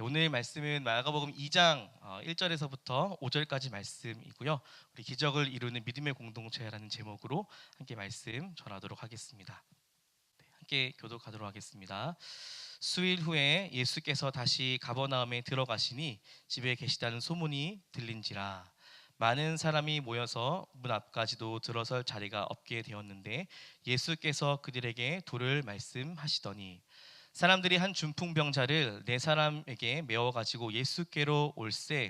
오늘 말씀은 마가복음 2장 1절에서부터 5절까지 말씀이고요. 우리 기적을 이루는 믿음의 공동체라는 제목으로 함께 말씀 전하도록 하겠습니다. 함께 교독하도록 하겠습니다. 수일 후에 예수께서 다시 가버나움에 들어가시니 집에 계시다는 소문이 들린지라 많은 사람이 모여서 문 앞까지도 들어설 자리가 없게 되었는데 예수께서 그들에게 도를 말씀하시더니 사람들이 한 중풍병자를 네 사람에게 메워 가지고 예수께로 올세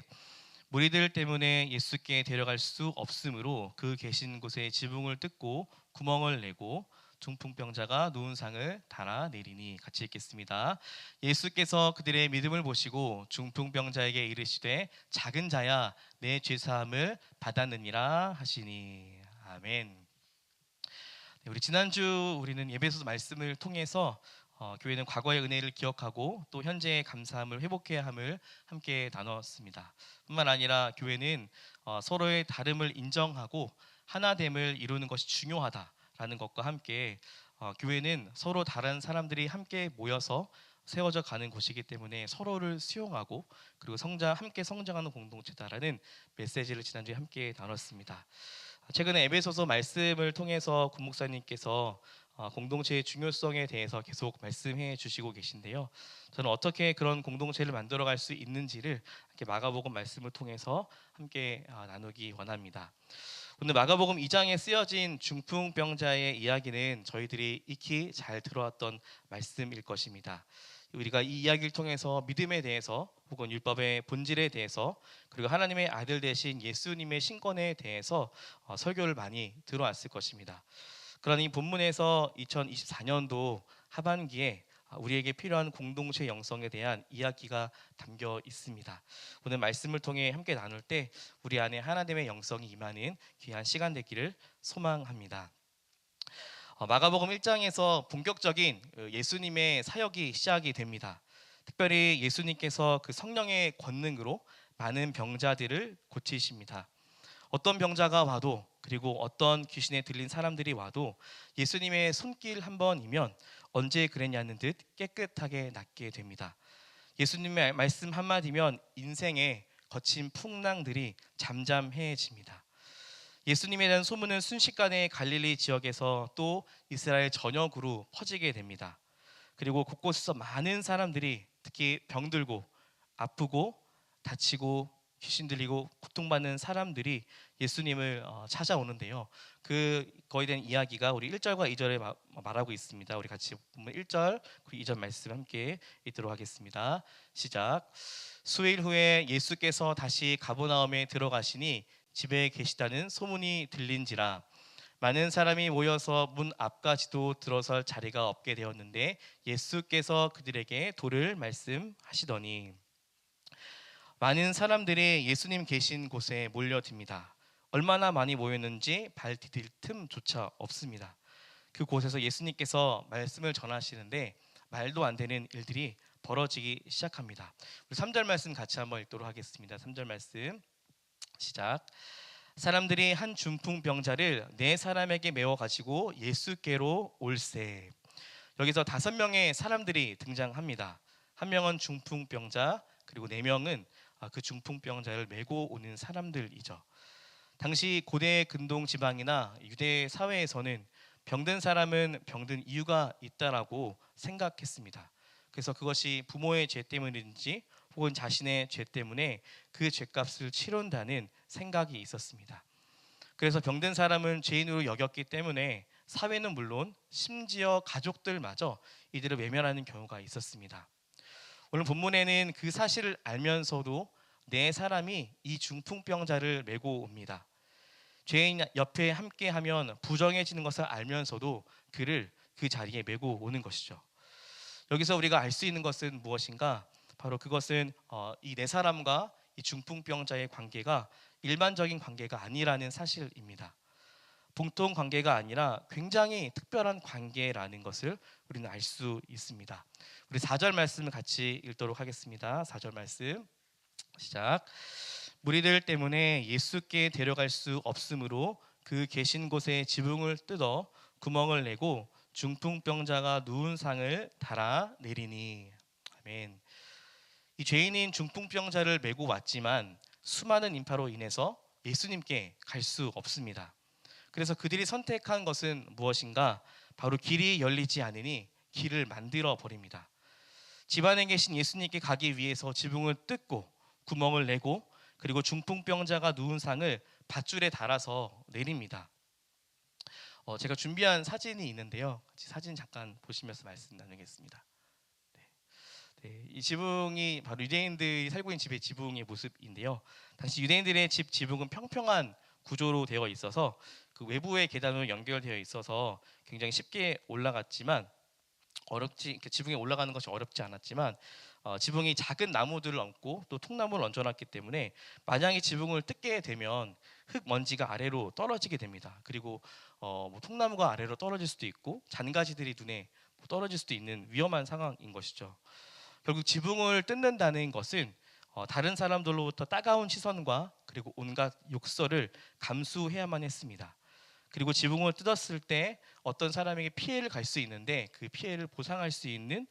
무리들 때문에 예수께 데려갈 수 없으므로 그 계신 곳에 지붕을 뜯고 구멍을 내고 중풍병자가 누운 상을 달아내리니. 같이 읽겠습니다. 예수께서 그들의 믿음을 보시고 중풍병자에게 이르시되 작은 자야 내 죄사함을 받았느니라 하시니. 아멘. 우리 지난주 우리는 예배소 말씀을 통해서 교회는 과거의 은혜를 기억하고 또 현재의 감사함을 회복해야 함을 함께 나눴습니다. 뿐만 아니라 교회는 서로의 다름을 인정하고 하나됨을 이루는 것이 중요하다라는 것과 함께 교회는 서로 다른 사람들이 함께 모여서 세워져 가는 곳이기 때문에 서로를 수용하고 그리고 함께 성장하는 공동체다라는 메시지를 지난주에 함께 나눴습니다. 최근에 에베소서 말씀을 통해서 구 목사님께서 공동체의 중요성에 대해서 계속 말씀해 주시고 계신데요. 저는 어떻게 그런 공동체를 만들어갈 수 있는지를 이렇게 마가복음 말씀을 통해서 함께 나누기 원합니다. 오늘 마가복음 2장에 쓰여진 중풍병자의 이야기는 저희들이 익히 잘 들어왔던 말씀일 것입니다. 우리가 이 이야기를 통해서 믿음에 대해서 혹은 율법의 본질에 대해서 그리고 하나님의 아들 되신 예수님의 신권에 대해서 설교를 많이 들어왔을 것입니다. 그러나 이 본문에서 2024년도 하반기에 우리에게 필요한 공동체 영성에 대한 이야기가 담겨 있습니다. 오늘 말씀을 통해 함께 나눌 때 우리 안에 하나님의 영성이 임하는 귀한 시간 되기를 소망합니다. 마가복음 1장에서 본격적인 예수님의 사역이 시작이 됩니다. 특별히 예수님께서 그 성령의 권능으로 많은 병자들을 고치십니다. 어떤 병자가 와도 그리고 어떤 귀신에 들린 사람들이 와도 예수님의 손길 한 번이면 언제 그랬냐는 듯 깨끗하게 낫게 됩니다. 예수님의 말씀 한마디면 인생의 거친 풍랑들이 잠잠해집니다. 예수님에 대한 소문은 순식간에 갈릴리 지역에서 또 이스라엘 전역으로 퍼지게 됩니다. 그리고 곳곳에서 많은 사람들이 특히 병들고 아프고 다치고 귀신 들리고 고통받는 사람들이 예수님을 찾아오는데요. 거에 대한 이야기가 우리 1절과 2절에 말하고 있습니다. 우리 같이 보면 1절 그리고 2절 말씀 함께 읽도록 하겠습니다. 시작. 수일 후에 예수께서 다시 가버나움에 들어가시니 집에 계시다는 소문이 들린지라 많은 사람이 모여서 문 앞까지도 들어설 자리가 없게 되었는데 예수께서 그들에게 도를 말씀하시더니 많은 사람들이 예수님 계신 곳에 몰려듭니다. 얼마나 많이 모였는지 발 디딜 틈조차 없습니다. 그곳에서 예수님께서 말씀을 전하시는데 말도 안 되는 일들이 벌어지기 시작합니다. 우리 3절 말씀 같이 한번 읽도록 하겠습니다. 3절 말씀 시작. 사람들이 한 중풍병자를 네 사람에게 메워 가지고 예수께로 올세. 여기서 5명의 사람들이 등장합니다. 한 명은 중풍병자 그리고 4명은 그 중풍병자를 메고 오는 사람들이죠. 당시 고대 근동 지방이나 유대 사회에서는 병든 사람은 병든 이유가 있다라고 생각했습니다. 그래서 그것이 부모의 죄 때문인지 혹은 자신의 죄 때문에 그 죄값을 치른다는 생각이 있었습니다. 그래서 병든 사람은 죄인으로 여겼기 때문에 사회는 물론 심지어 가족들마저 이들을 외면하는 경우가 있었습니다. 오늘 본문에는 그 사실을 알면서도 네 사람이 이 중풍병자를 메고 옵니다. 죄인 옆에 함께하면 부정해지는 것을 알면서도 그를 그 자리에 메고 오는 것이죠. 여기서 우리가 알 수 있는 것은 무엇인가? 바로 그것은 이 네 사람과 이 중풍병자의 관계가 일반적인 관계가 아니라는 사실입니다. 보통 관계가 아니라 굉장히 특별한 관계라는 것을 우리는 알 수 있습니다. 우리 4절 말씀을 같이 읽도록 하겠습니다. 4절 말씀 시작. 무리들 때문에 예수께 데려갈 수 없으므로 그 계신 곳에 지붕을 뜯어 구멍을 내고 중풍병자가 누운 상을 달아내리니. 아멘. 이 죄인인 중풍병자를 메고 왔지만 수많은 인파로 인해서 예수님께 갈 수 없습니다. 그래서 그들이 선택한 것은 무엇인가? 바로 길이 열리지 않으니 길을 만들어 버립니다. 집안에 계신 예수님께 가기 위해서 지붕을 뜯고 구멍을 내고 그리고 중풍병자가 누운 상을 밧줄에 달아서 내립니다. 제가 준비한 사진이 있는데요. 같이 사진 잠깐 보시면서 말씀 나누겠습니다. 네, 이 지붕이 바로 유대인들이 살고 있는 집의 지붕의 모습인데요. 당시 유대인들의 집 지붕은 평평한 구조로 되어 있어서 그 외부의 계단으로 연결되어 있어서 굉장히 쉽게 올라갔지만 지붕에 올라가는 것이 어렵지 않았지만 지붕이 작은 나무들을 얹고 또 통나무를 얹어놨기 때문에 만약에 지붕을 뜯게 되면 흙 먼지가 아래로 떨어지게 됩니다. 그리고 통나무가 아래로 떨어질 수도 있고 잔가지들이 눈에 떨어질 수도 있는 위험한 상황인 것이죠. 결국 지붕을 뜯는다는 것은 다른 사람들로부터 따가운 시선과 그리고 온갖 욕설을 감수해야만 했습니다. 그리고 지붕을 뜯었을 때 어떤 사람에게 피해를 갈 수 있는데 그 피해를 보상할 수 있는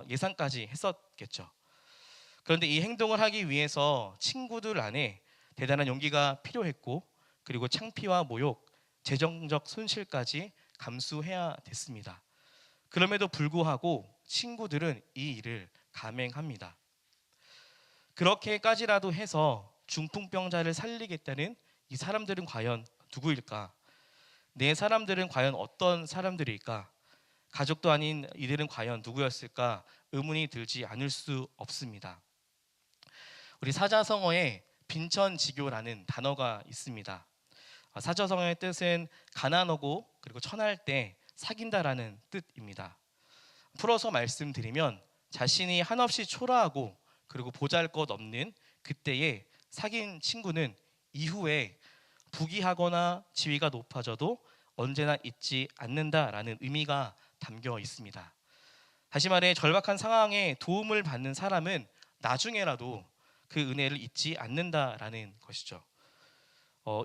예상까지 했었겠죠. 그런데 이 행동을 하기 위해서 친구들 안에 대단한 용기가 필요했고 그리고 창피와 모욕, 재정적 손실까지 감수해야 됐습니다. 그럼에도 불구하고 친구들은 이 일을 감행합니다. 그렇게까지라도 해서 중풍병자를 살리겠다는 이 사람들은 과연 누구일까? 내 사람들은 과연 어떤 사람들일까? 가족도 아닌 이들은 과연 누구였을까? 의문이 들지 않을 수 없습니다. 우리 사자성어에 빈천지교라는 단어가 있습니다. 사자성어의 뜻은 가난하고 그리고 천할 때 사귄다라는 뜻입니다. 풀어서 말씀드리면 자신이 한없이 초라하고 그리고 보잘것없는 그때에 사귄 친구는 이후에 부귀하거나 지위가 높아져도 언제나 잊지 않는다라는 의미가 담겨 있습니다. 다시 말해 절박한 상황에 도움을 받는 사람은 나중에라도 그 은혜를 잊지 않는다라는 것이죠.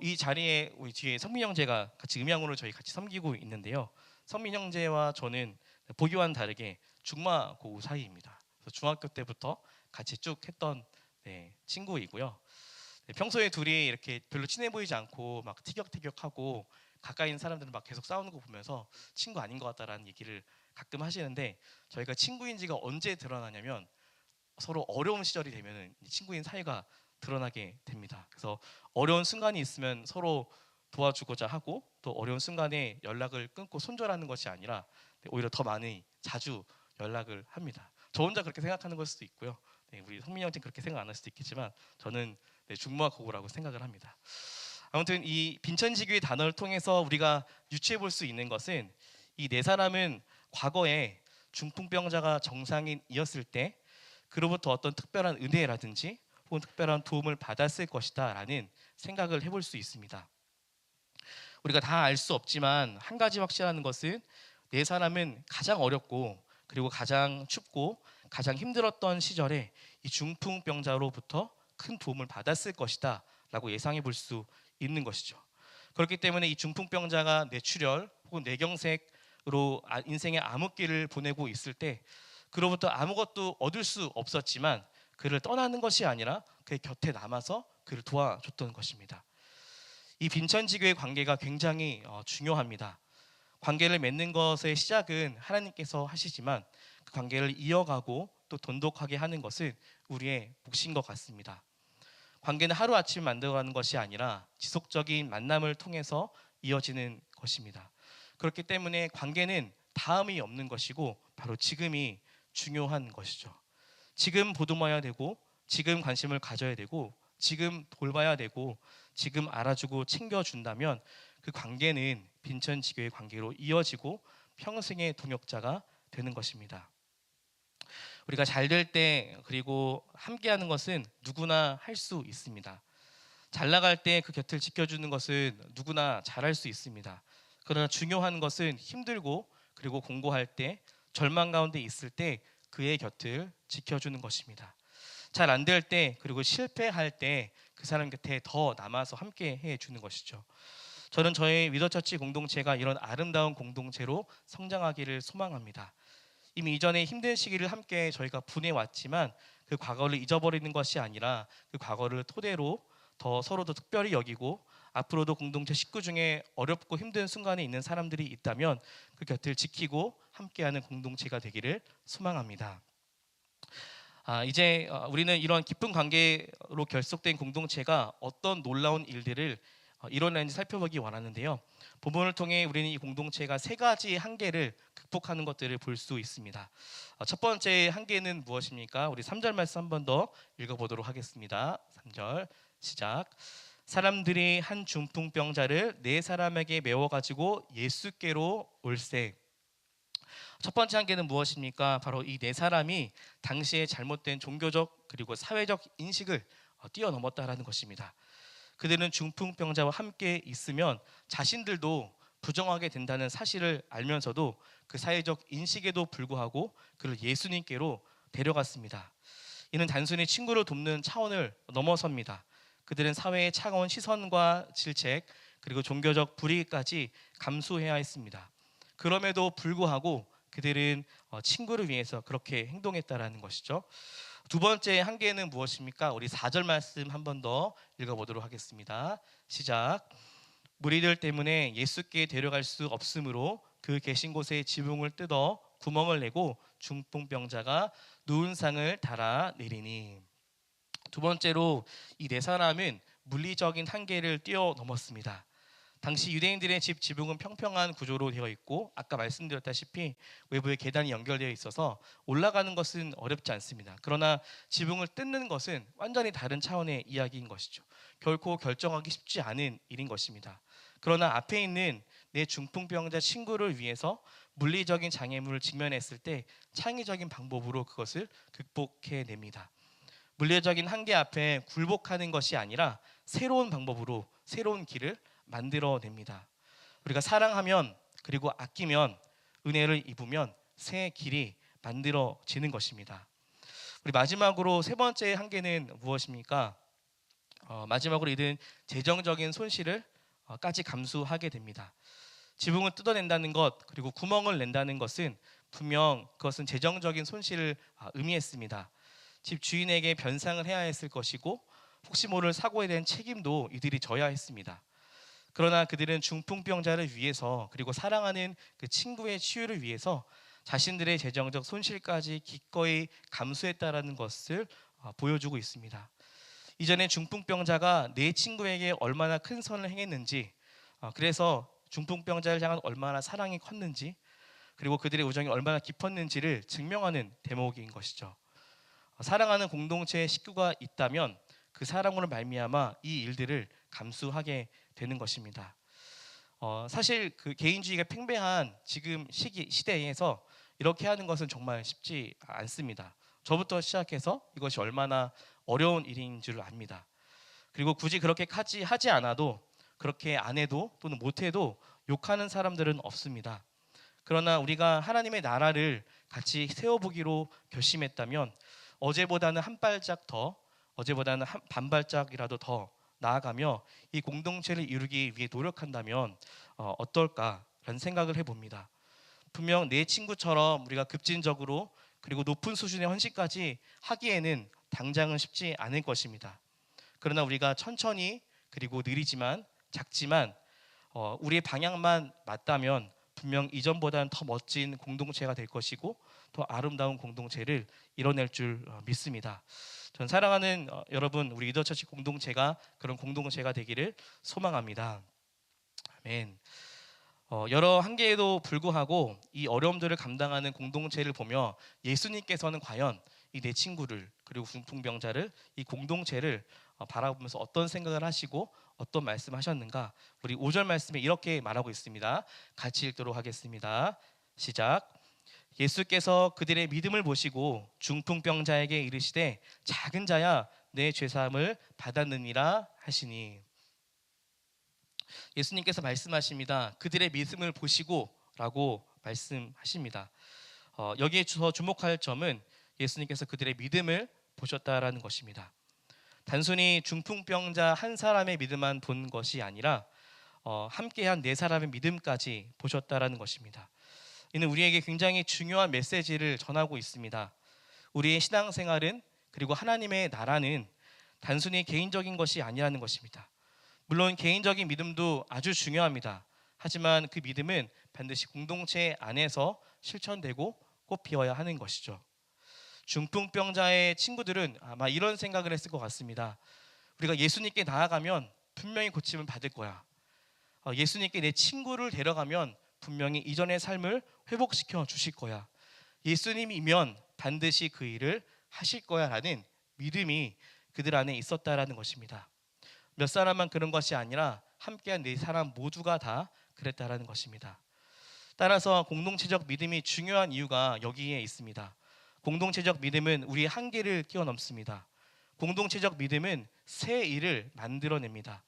이 자리에 우리 뒤에 성민 형제가 같이 음향으로 저희 같이 섬기고 있는데요. 성민 형제와 저는 보기와는 다르게 중마고우 사이입니다. 그래서 중학교 때부터 같이 쭉 했던 친구이고요. 평소에 둘이 이렇게 별로 친해 보이지 않고 막 티격태격하고 가까이 있는 사람들은 막 계속 싸우는 거 보면서 친구 아닌 것 같다라는 얘기를 가끔 하시는데 저희가 친구인지가 언제 드러나냐면 서로 어려운 시절이 되면은 친구인 사이가 드러나게 됩니다. 그래서 어려운 순간이 있으면 서로 도와주고자 하고 또 어려운 순간에 연락을 끊고 손절하는 것이 아니라 오히려 더 많이 자주 연락을 합니다. 저 혼자 그렇게 생각하는 걸 수도 있고요. 우리 성민이 형님 그렇게 생각 안 할 수도 있겠지만 저는 중무학고라고 생각을 합니다. 아무튼 이 빈천지교의 단어를 통해서 우리가 유추해 볼 수 있는 것은 이 네 사람은 과거에 중풍병자가 정상인이었을 때 그로부터 어떤 특별한 은혜라든지 혹은 특별한 도움을 받았을 것이다 라는 생각을 해볼 수 있습니다. 우리가 다 알 수 없지만 한 가지 확실한 것은 네 사람은 가장 어렵고 그리고 가장 춥고 가장 힘들었던 시절에 이 중풍병자로부터 큰 도움을 받았을 것이다 라고 예상해 볼 수 있는 것이죠. 그렇기 때문에 이 중풍병자가 뇌출혈 혹은 뇌경색으로 인생의 암흑기를 보내고 있을 때 그로부터 아무것도 얻을 수 없었지만 그를 떠나는 것이 아니라 그의 곁에 남아서 그를 도와줬던 것입니다. 이 빈천지교의 관계가 굉장히 중요합니다. 관계를 맺는 것의 시작은 하나님께서 하시지만 그 관계를 이어가고 또 돈독하게 하는 것은 우리의 몫인 것 같습니다. 관계는 하루아침에 만들어가는 것이 아니라 지속적인 만남을 통해서 이어지는 것입니다. 그렇기 때문에 관계는 다음이 없는 것이고 바로 지금이 중요한 것이죠. 지금 보듬어야 되고 지금 관심을 가져야 되고 지금 돌봐야 되고 지금 알아주고 챙겨준다면 그 관계는 빈천지교의 관계로 이어지고 평생의 동역자가 되는 것입니다. 우리가 잘 될 때 그리고 함께하는 것은 누구나 할 수 있습니다. 잘 나갈 때 그 곁을 지켜주는 것은 누구나 잘할 수 있습니다. 그러나 중요한 것은 힘들고 그리고 공고할 때 절망 가운데 있을 때 그의 곁을 지켜주는 것입니다. 잘 안 될 때 그리고 실패할 때 그 사람 곁에 더 남아서 함께 해주는 것이죠. 저는 저희 위더처치 공동체가 이런 아름다운 공동체로 성장하기를 소망합니다. 이미 이전에 힘든 시기를 함께 저희가 보내왔지만 그 과거를 잊어버리는 것이 아니라 그 과거를 토대로 더 서로도 특별히 여기고 앞으로도 공동체 식구 중에 어렵고 힘든 순간에 있는 사람들이 있다면 그 곁을 지키고 함께하는 공동체가 되기를 소망합니다. 이제 우리는 이런 깊은 관계로 결속된 공동체가 어떤 놀라운 일들을 이뤄내는지 살펴보기 원하는데요. 본문을 통해 우리는 이 공동체가 세 가지 한계를 극복하는 것들을 볼 수 있습니다. 첫 번째 한계는 무엇입니까? 우리 3절 말씀 한 번 더 읽어보도록 하겠습니다. 3절 시작. 사람들이 한 중풍병자를 네 사람에게 메워가지고 예수께로 올세. 첫 번째 한계는 무엇입니까? 바로 이 네 사람이 당시에 잘못된 종교적 그리고 사회적 인식을 뛰어넘었다라는 것입니다. 그들은 중풍병자와 함께 있으면 자신들도 부정하게 된다는 사실을 알면서도 그 사회적 인식에도 불구하고 그를 예수님께로 데려갔습니다. 이는 단순히 친구를 돕는 차원을 넘어섭니다. 그들은 사회의 차가운 시선과 질책 그리고 종교적 불이익까지 감수해야 했습니다. 그럼에도 불구하고 그들은 친구를 위해서 그렇게 행동했다라는 것이죠. 두 번째 한계는 무엇입니까? 우리 4절 말씀 한 번 더 읽어보도록 하겠습니다. 시작. 무리들 때문에 예수께 데려갈 수 없으므로 그 계신 곳에 지붕을 뜯어 구멍을 내고 중풍병자가 누운 상을 달아 내리니. 두 번째로 이 네 사람은 물리적인 한계를 뛰어넘었습니다. 당시 유대인들의 집 지붕은 평평한 구조로 되어 있고 아까 말씀드렸다시피 외부에 계단이 연결되어 있어서 올라가는 것은 어렵지 않습니다. 그러나 지붕을 뜯는 것은 완전히 다른 차원의 이야기인 것이죠. 결코 결정하기 쉽지 않은 일인 것입니다. 그러나 앞에 있는 내 중풍병자 친구를 위해서 물리적인 장애물을 직면했을 때 창의적인 방법으로 그것을 극복해냅니다. 물리적인 한계 앞에 굴복하는 것이 아니라 새로운 방법으로 새로운 길을 만들어냅니다. 우리가 사랑하면 그리고 아끼면 은혜를 입으면 새 길이 만들어지는 것입니다. 우리 마지막으로 세 번째 한계는 무엇입니까? 마지막으로 이들은 재정적인 손실을 까지 감수하게 됩니다. 지붕을 뜯어낸다는 것 그리고 구멍을 낸다는 것은 분명 그것은 재정적인 손실을 의미했습니다. 집 주인에게 변상을 해야 했을 것이고 혹시 모를 사고에 대한 책임도 이들이 져야 했습니다. 그러나 그들은 중풍병자를 위해서 그리고 사랑하는 그 친구의 치유를 위해서 자신들의 재정적 손실까지 기꺼이 감수했다라는 것을 보여주고 있습니다. 이전에 중풍병자가 내 친구에게 얼마나 큰 선을 행했는지, 그래서 중풍병자를 향한 얼마나 사랑이 컸는지, 그리고 그들의 우정이 얼마나 깊었는지를 증명하는 대목인 것이죠. 사랑하는 공동체의 식구가 있다면 그 사랑으로 말미암아 이 일들을 감수하게 되는 것입니다. 사실 그 개인주의가 팽배한 지금 시대에서 이렇게 하는 것은 정말 쉽지 않습니다. 저부터 시작해서 이것이 얼마나 어려운 일인 줄 압니다. 그리고 굳이 그렇게 하지 않아도 그렇게 안 해도 또는 못 해도 욕하는 사람들은 없습니다. 그러나 우리가 하나님의 나라를 같이 세워보기로 결심했다면 어제보다는 한 발짝 더, 어제보다는 반 발짝이라도 더 나아가며 이 공동체를 이루기 위해 노력한다면 어떨까라는 생각을 해봅니다. 분명 내 친구처럼 우리가 급진적으로 그리고 높은 수준의 헌신까지 하기에는 당장은 쉽지 않을 것입니다. 그러나 우리가 천천히 그리고 느리지만 작지만 우리의 방향만 맞다면 분명 이전보다는 더 멋진 공동체가 될 것이고 더 아름다운 공동체를 이뤄낼 줄 믿습니다. 전 사랑하는 여러분, 우리 이더처치 공동체가 그런 공동체가 되기를 소망합니다. 아멘. 여러 한계에도 불구하고 이 어려움들을 감당하는 공동체를 보며 예수님께서는 과연 이 내 친구를 그리고 중풍병자를 이 공동체를 바라보면서 어떤 생각을 하시고 어떤 말씀하셨는가? 우리 5절 말씀에 이렇게 말하고 있습니다. 같이 읽도록 하겠습니다. 시작. 예수께서 그들의 믿음을 보시고 중풍병자에게 이르시되 작은 자야 내 죄사함을 받았느니라 하시니. 예수님께서 말씀하십니다. 그들의 믿음을 보시고라고 말씀하십니다. 여기에 주목할 점은 예수님께서 그들의 믿음을 보셨다라는 것입니다. 단순히 중풍병자 한 사람의 믿음만 본 것이 아니라 함께한 네 사람의 믿음까지 보셨다라는 것입니다. 이는 우리에게 굉장히 중요한 메시지를 전하고 있습니다. 우리의 신앙생활은 그리고 하나님의 나라는 단순히 개인적인 것이 아니라는 것입니다. 물론 개인적인 믿음도 아주 중요합니다. 하지만 그 믿음은 반드시 공동체 안에서 실천되고 꽃피어야 하는 것이죠. 중풍병자의 친구들은 아마 이런 생각을 했을 것 같습니다. 우리가 예수님께 나아가면 분명히 고침을 받을 거야. 예수님께 내 친구를 데려가면 분명히 이전의 삶을 회복시켜 주실 거야. 예수님이면 반드시 그 일을 하실 거야 라는 믿음이 그들 안에 있었다라는 것입니다. 몇 사람만 그런 것이 아니라 함께한 네 사람 모두가 다 그랬다라는 것입니다. 따라서 공동체적 믿음이 중요한 이유가 여기에 있습니다. 공동체적 믿음은 우리의 한계를 뛰어넘습니다. 공동체적 믿음은 새 일을 만들어냅니다.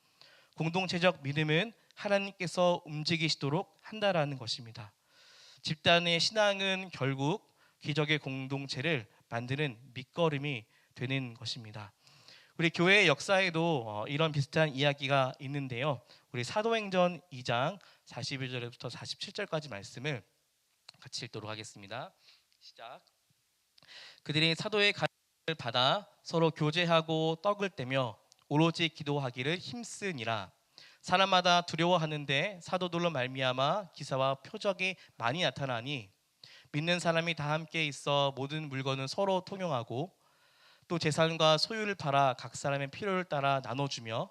공동체적 믿음은 하나님께서 움직이시도록 한다라는 것입니다. 집단의 신앙은 결국 기적의 공동체를 만드는 밑거름이 되는 것입니다. 우리 교회의 역사에도 이런 비슷한 이야기가 있는데요. 우리 사도행전 2장 41절부터 47절까지 말씀을 같이 읽도록 하겠습니다. 시작. 그들이 사도의 가르침을 받아 서로 교제하고 떡을 떼며 오로지 기도하기를 힘쓰니라. 사람마다 두려워하는데 사도들로 말미암아 기사와 표적이 많이 나타나니 믿는 사람이 다 함께 있어 모든 물건을 서로 통용하고 또 재산과 소유를 팔아 각 사람의 필요를 따라 나눠주며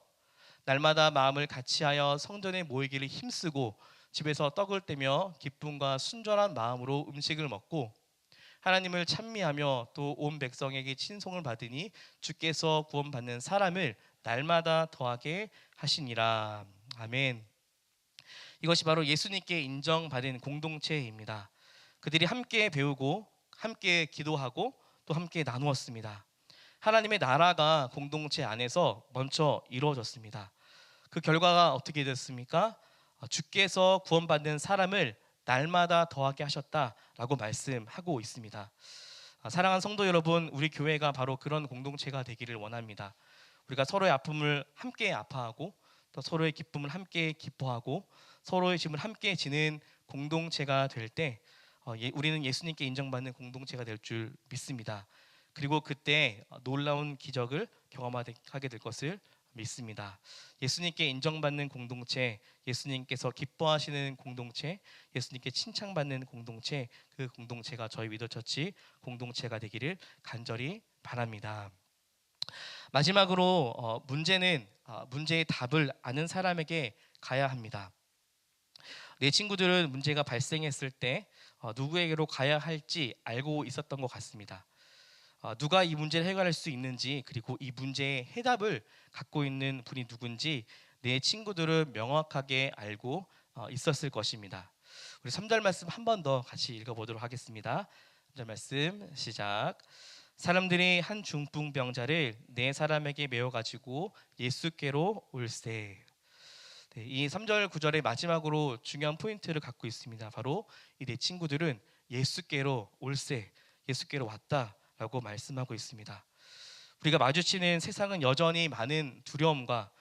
날마다 마음을 같이하여 성전에 모이기를 힘쓰고 집에서 떡을 떼며 기쁨과 순전한 마음으로 음식을 먹고 하나님을 찬미하며 또 온 백성에게 친송을 받으니 주께서 구원받는 사람을 날마다 더하게 하시니라. 아멘. 이것이 바로 예수님께 인정받은 공동체입니다. 그들이 함께 배우고 함께 기도하고 또 함께 나누었습니다. 하나님의 나라가 공동체 안에서 먼저 이루어졌습니다. 그 결과가 어떻게 됐습니까? 주께서 구원받는 사람을 날마다 더하게 하셨다라고 말씀하고 있습니다. 사랑하는 성도 여러분, 우리 교회가 바로 그런 공동체가 되기를 원합니다. 우리가 서로의 아픔을 함께 아파하고 또 서로의 기쁨을 함께 기뻐하고 서로의 짐을 함께 지는 공동체가 될 때 우리는 예수님께 인정받는 공동체가 될 줄 믿습니다. 그리고 그때 놀라운 기적을 경험하게 될 것을 믿습니다. 예수님께 인정받는 공동체, 예수님께서 기뻐하시는 공동체, 예수님께 칭찬받는 공동체, 그 공동체가 저희 위도처치 공동체가 되기를 간절히 바랍니다. 마지막으로 문제의 답을 아는 사람에게 가야 합니다. 내 친구들은 문제가 발생했을 때 누구에게로 가야 할지 알고 있었던 것 같습니다. 누가 이 문제를 해결할 수 있는지 그리고 이 문제의 해답을 갖고 있는 분이 누군지 내 친구들은 명확하게 알고 있었을 것입니다. 우리 3절 말씀 한 번 더 같이 읽어보도록 하겠습니다. 3절 말씀 시작. 사람들이 한 중풍병자를 네 사람에게 메워가지고 예수께로 올세. 네, 이 3절 9절의 마지막으로 중요한 포인트를 갖고 있습니다. 바로 이 네 친구들은 예수께로 올세, 예수께로 왔다 라고 말씀하고 있습니다. 우리가 마주치는 세상은 여전히 많은 두려움과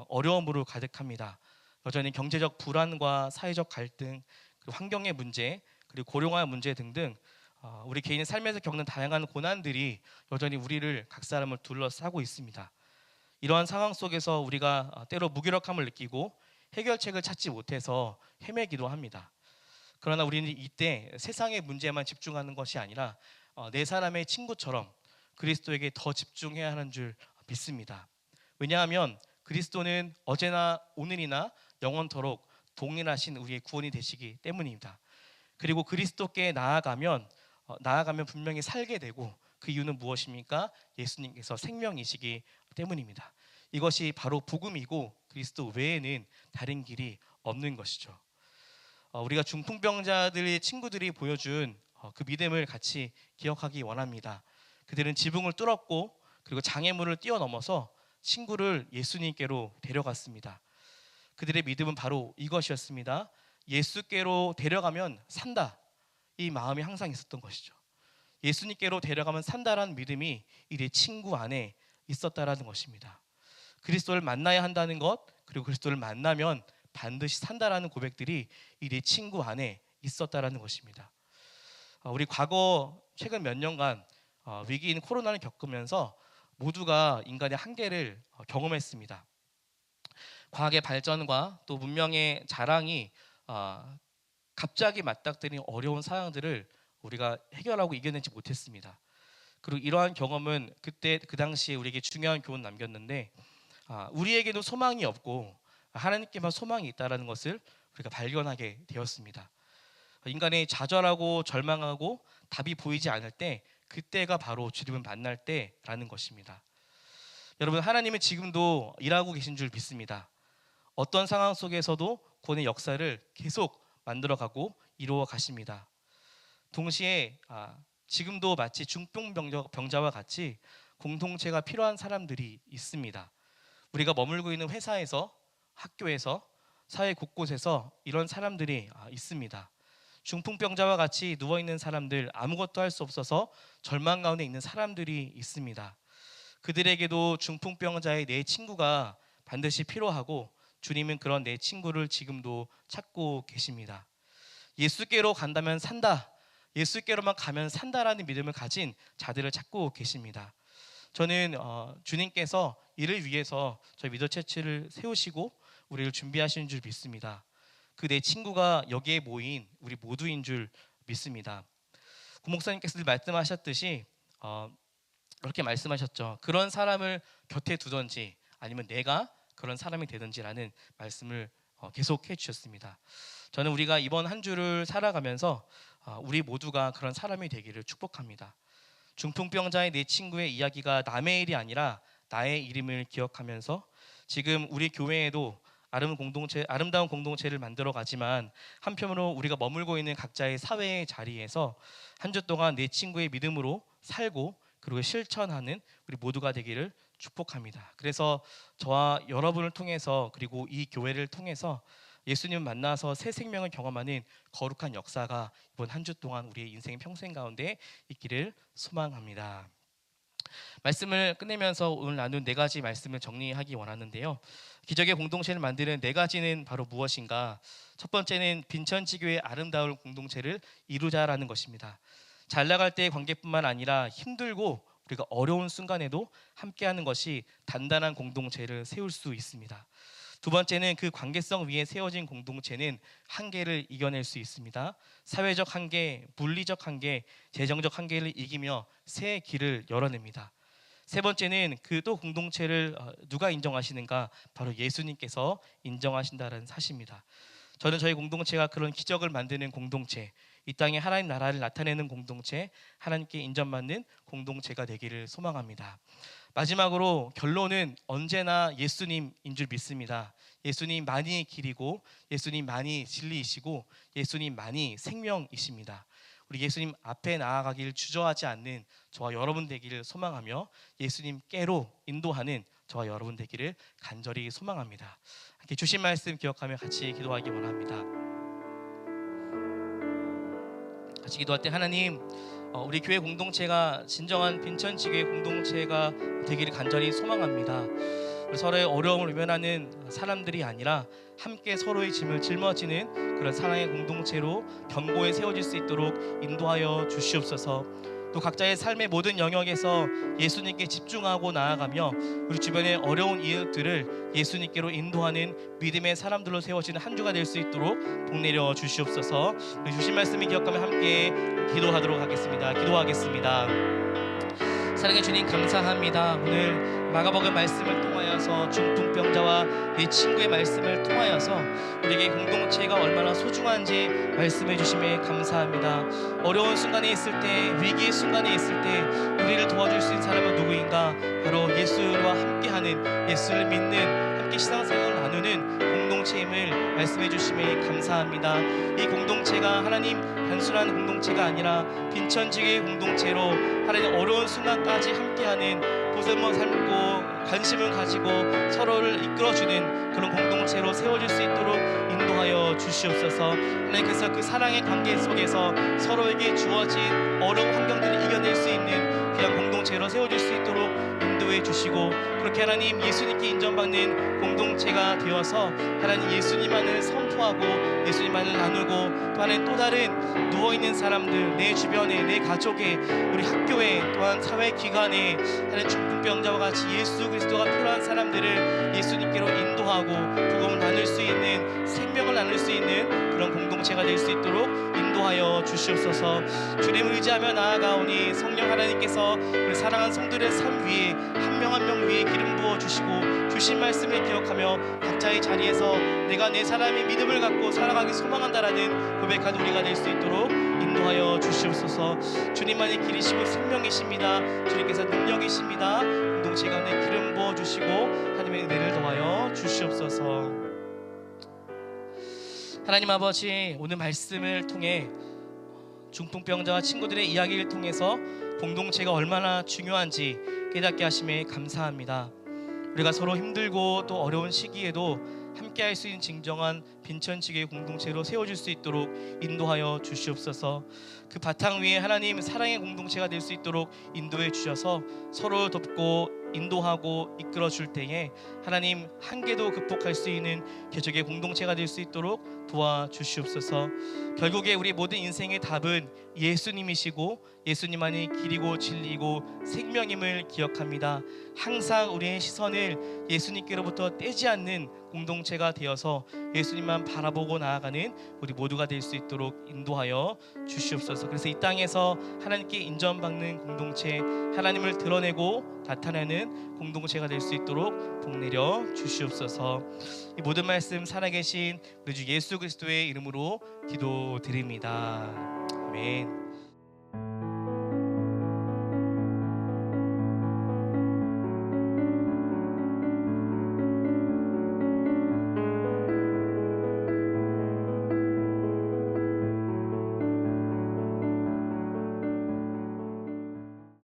어려움으로 가득합니다. 여전히 경제적 불안과 사회적 갈등, 그리고 환경의 문제, 그리고 고령화 문제 등등 우리 개인의 삶에서 겪는 다양한 고난들이 여전히 우리를 각 사람을 둘러싸고 있습니다. 이러한 상황 속에서 우리가 때로 무기력함을 느끼고 해결책을 찾지 못해서 헤매기도 합니다. 그러나 우리는 이때 세상의 문제만 집중하는 것이 아니라 내 사람의 친구처럼 그리스도에게 더 집중해야 하는 줄 믿습니다. 왜냐하면 그리스도는 어제나 오늘이나 영원토록 동일하신 우리의 구원이 되시기 때문입니다. 그리고 그리스도께 나아가면 분명히 살게 되고 그 이유는 무엇입니까? 예수님께서 생명이시기 때문입니다. 이것이 바로 복음이고 그리스도 외에는 다른 길이 없는 것이죠. 우리가 중풍병자들의 친구들이 보여준 그 믿음을 같이 기억하기 원합니다. 그들은 지붕을 뚫었고 그리고 장애물을 뛰어넘어서 친구를 예수님께로 데려갔습니다. 그들의 믿음은 바로 이것이었습니다. 예수께로 데려가면 산다. 이 마음이 항상 있었던 것이죠. 예수님께로 데려가면 산다라는 믿음이 이 내 친구 안에 있었다라는 것입니다. 그리스도를 만나야 한다는 것, 그리고 그리스도를 만나면 반드시 산다라는 고백들이 이 내 친구 안에 있었다라는 것입니다. 우리 과거 최근 몇 년간 위기인 코로나를 겪으면서 모두가 인간의 한계를 경험했습니다. 과학의 발전과 또 문명의 자랑이 갑자기 맞닥뜨린 어려운 상황들을 우리가 해결하고 이겨내지 못했습니다. 그리고 이러한 경험은 그때 그 당시에 우리에게 중요한 교훈 남겼는데, 우리에게도 소망이 없고 하나님께만 소망이 있다라는 것을 우리가 발견하게 되었습니다. 인간이 좌절하고 절망하고 답이 보이지 않을 때, 그때가 바로 주님을 만날 때라는 것입니다. 여러분, 하나님은 지금도 일하고 계신 줄 믿습니다. 어떤 상황 속에서도 구원의 역사를 계속 만들어가고 이루어 가십니다. 동시에 지금도 마치 중풍병자와 같이 공동체가 필요한 사람들이 있습니다. 우리가 머물고 있는 회사에서, 학교에서, 사회 곳곳에서 이런 사람들이 있습니다. 중풍병자와 같이 누워있는 사람들, 아무것도 할 수 없어서 절망 가운데 있는 사람들이 있습니다. 그들에게도 중풍병자의 내 친구가 반드시 필요하고, 주님은 그런 내 친구를 지금도 찾고 계십니다. 예수께로 간다면 산다, 예수께로만 가면 산다라는 믿음을 가진 자들을 찾고 계십니다. 저는 주님께서 이를 위해서 저희 미더 처치를 세우시고 우리를 준비하시는 줄 믿습니다. 그 내 친구가 여기에 모인 우리 모두인 줄 믿습니다. 구 목사님께서 말씀하셨듯이 이렇게 말씀하셨죠. 그런 사람을 곁에 두던지 아니면 내가 그런 사람이 되든지라는 말씀을 계속해 주셨습니다. 저는 우리가 이번 한 주를 살아가면서 우리 모두가 그런 사람이 되기를 축복합니다. 중풍병자의 내 친구의 이야기가 남의 일이 아니라 나의 이름을 기억하면서 지금 우리 교회에도 아름다운 공동체를 만들어 가지만, 한편으로 우리가 머물고 있는 각자의 사회의 자리에서 한 주 동안 내 친구의 믿음으로 살고 그리고 실천하는 우리 모두가 되기를 축복합니다. 그래서 저와 여러분을 통해서, 그리고 이 교회를 통해서 예수님을 만나서 새 생명을 경험하는 거룩한 역사가 이번 한 주 동안 우리의 인생 평생 가운데 있기를 소망합니다. 말씀을 끝내면서 오늘 나눈 네 가지 말씀을 정리하기 원하는데요. 기적의 공동체를 만드는 네 가지는 바로 무엇인가? 첫 번째는 빈천지교의 아름다운 공동체를 이루자라는 것입니다. 잘 나갈 때의 관계뿐만 아니라 힘들고 우리가 어려운 순간에도 함께하는 것이 단단한 공동체를 세울 수 있습니다. 두 번째는 그 관계성 위에 세워진 공동체는 한계를 이겨낼 수 있습니다. 사회적 한계, 물리적 한계, 재정적 한계를 이기며 새 길을 열어냅니다. 세 번째는 그 또 공동체를 누가 인정하시는가? 바로 예수님께서 인정하신다는 사실입니다. 저는 저희 공동체가 그런 기적을 만드는 공동체, 이 땅에 하나님 나라를 나타내는 공동체, 하나님께 인정받는 공동체가 되기를 소망합니다. 마지막으로 결론은 언제나 예수님인 줄 믿습니다. 예수님만이 길이고 예수님만이 진리이시고 예수님만이 생명이십니다. 우리 예수님 앞에 나아가기를 주저하지 않는 저와 여러분 되기를 소망하며 예수님께로 인도하는 저와 여러분 되기를 간절히 소망합니다. 함께 주신 말씀 기억하며 같이 기도하기 원합니다. 같이 기도할 때, 하나님, 우리 교회 공동체가 진정한 빈천지교회 공동체가 되기를 간절히 소망합니다. 서로의 어려움을 외면하는 사람들이 아니라 함께 서로의 짐을 짊어지는 그런 사랑의 공동체로 견고히 세워질 수 있도록 인도하여 주시옵소서. 또 각자의 삶의 모든 영역에서 예수님께 집중하고 나아가며 우리 주변의 어려운 이웃들을 예수님께로 인도하는 믿음의 사람들로 세워지는 한 주가 될 수 있도록 복내려 주시옵소서. 우리 주신 말씀을 기억하며 함께 기도하도록 하겠습니다. 기도하겠습니다. 사랑의 주님, 감사합니다. 오늘 마가복음 말씀을 통하여서 중풍병자와 내 친구의 말씀을 통하여서 우리에게 공동체가 얼마나 소중한지 말씀해 주심에 감사합니다. 어려운 순간에 있을 때, 위기의 순간에 있을 때 우리를 도와줄 수 있는 사람은 누구인가? 바로 예수와 함께하는, 예수를 믿는, 함께 신앙생활을 나누는 공동체임을 말씀해 주심에 감사합니다. 이 공동체가 하나님 단순한 공동체가 아니라 빈천지교의 공동체로 하나님 어려운 순간까지 함께하는, 보듬어 삶고 관심을 가지고 서로를 이끌어주는 그런 공동체로 세워질 수 있도록 인도하여 주시옵소서. 하나님께서 그 사랑의 관계 속에서 서로에게 주어진 어려운 환경들을 이겨낼 수 있는 그냥 공동체로 세워질 수 있도록 인도해 주시고 그렇게 하나님 예수님께 인정받는 공동체가 되어서 하나님 예수님만을 선포하고 예수님만을 나누고 또 하나님 또 다른 누워있는 사람들 내 주변에 내 가족에 우리 학교에 또한 사회기관에 하나님 중풍병자와 같이 예수 그리스도가 필요한 사람들을 예수님께로 인도하고 복음을 나눌 수 있는 생명을 나눌 수 있는 그런 공동체가 될 수 있도록 인도하여 주시옵소서. 주님을 의지하며 나아가오니 성령 하나님께서 우리 사랑하는 성도들의 삶 위에 한 명 한 명 위에 기름 부어 주시고 주신 말씀을 기억하며 각자의 자리에서 내가 내 사람의 믿음을 갖고 살아가기 소망한다라는 고백하는 우리가 될 수 있도록 인도하여 주시옵소서. 주님만이 길이시고 생명이십니다. 주님께서 능력이십니다. 공동체 가운데 기름 부어 주시고 하나님의 은혜를 더하여 주시옵소서. 하나님 아버지, 오늘 말씀을 통해 중풍병자와 친구들의 이야기를 통해서 공동체가 얼마나 중요한지 깨닫게 하심에 감사합니다. 우리가 서로 힘들고 또 어려운 시기에도 함께 할 수 있는 진정한 빈천지교의 공동체로 세워질 수 있도록 인도하여 주시옵소서. 그 바탕 위에 하나님 사랑의 공동체가 될 수 있도록 인도해 주셔서 서로 돕고 인도하고 이끌어 줄 때에 하나님 한계도 극복할 수 있는 개척의 공동체가 될 수 있도록 도와주시옵소서. 결국에 우리 모든 인생의 답은 예수님이시고 예수님만이 길이고 진리고 생명임을 기억합니다. 항상 우리의 시선을 예수님께로부터 떼지 않는 공동체가 되어서 예수님만 바라보고 나아가는 우리 모두가 될 수 있도록 인도하여 주시옵소서. 그래서 이 땅에서 하나님께 인정받는 공동체, 하나님을 드러내고 나타내는 공동체가 될 수 있도록 복내려 주시옵소서. 이 모든 말씀 살아계신 우리 주 예수 그리스도의 이름으로 기도드립니다. 아멘.